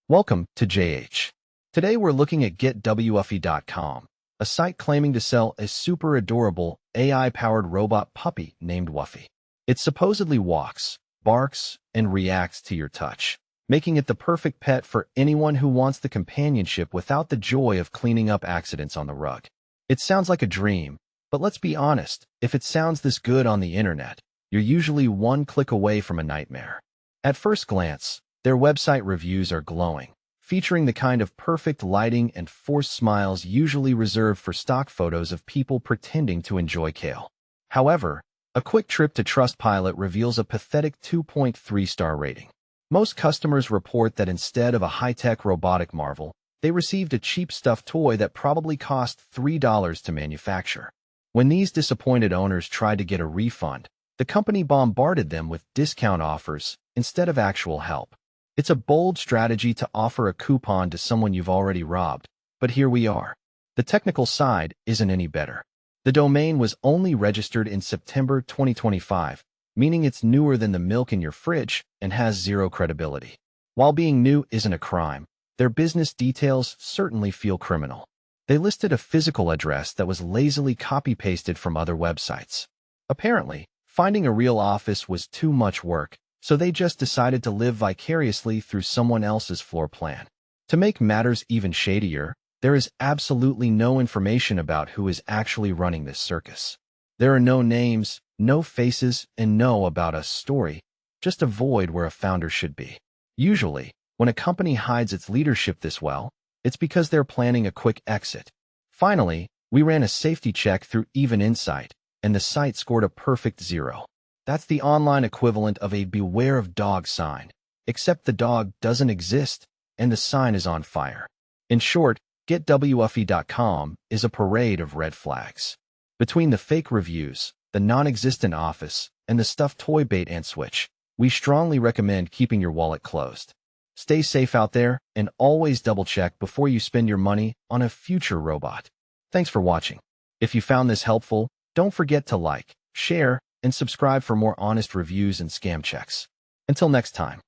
Welcome to JH. Today we're looking at getwuffy.com, a site claiming to sell a super adorable AI-powered robot puppy named Wuffy. It supposedly walks, barks, and reacts to your touch, making it the perfect pet for anyone who wants the companionship without the joy of cleaning up accidents on the rug. It sounds like a dream, but let's be honest, if it sounds this good on the internet, you're usually one click away from a nightmare. At first glance, their website reviews are glowing, featuring the kind of perfect lighting and forced smiles usually reserved for stock photos of people pretending to enjoy kale. However, a quick trip to Trustpilot reveals a pathetic 2.3-star rating. Most customers report that instead of a high-tech robotic marvel, they received a cheap stuffed toy that probably cost $3 to manufacture. When these disappointed owners tried to get a refund, the company bombarded them with discount offers instead of actual help. It's a bold strategy to offer a coupon to someone you've already robbed, but here we are. The technical side isn't any better. The domain was only registered in September 2025, meaning it's newer than the milk in your fridge and has zero credibility. While being new isn't a crime, their business details certainly feel criminal. They listed a physical address that was lazily copy-pasted from other websites. Apparently, finding a real office was too much work, so they just decided to live vicariously through someone else's floor plan. To make matters even shadier, there is absolutely no information about who is actually running this circus. There are no names, no faces, and no about us story, just a void where a founder should be. Usually, when a company hides its leadership this well, it's because they're planning a quick exit. Finally, we ran a safety check through Even Insight, and the site scored a perfect 0. That's the online equivalent of a beware of dog sign, except the dog doesn't exist and the sign is on fire. In short, getwuffy.com is a parade of red flags. Between the fake reviews, the non-existent office, and the stuffed toy bait and switch, we strongly recommend keeping your wallet closed. Stay safe out there and always double-check before you spend your money on a future robot. Thanks for watching. If you found this helpful, don't forget to like, share, and subscribe for more honest reviews and scam checks. Until next time.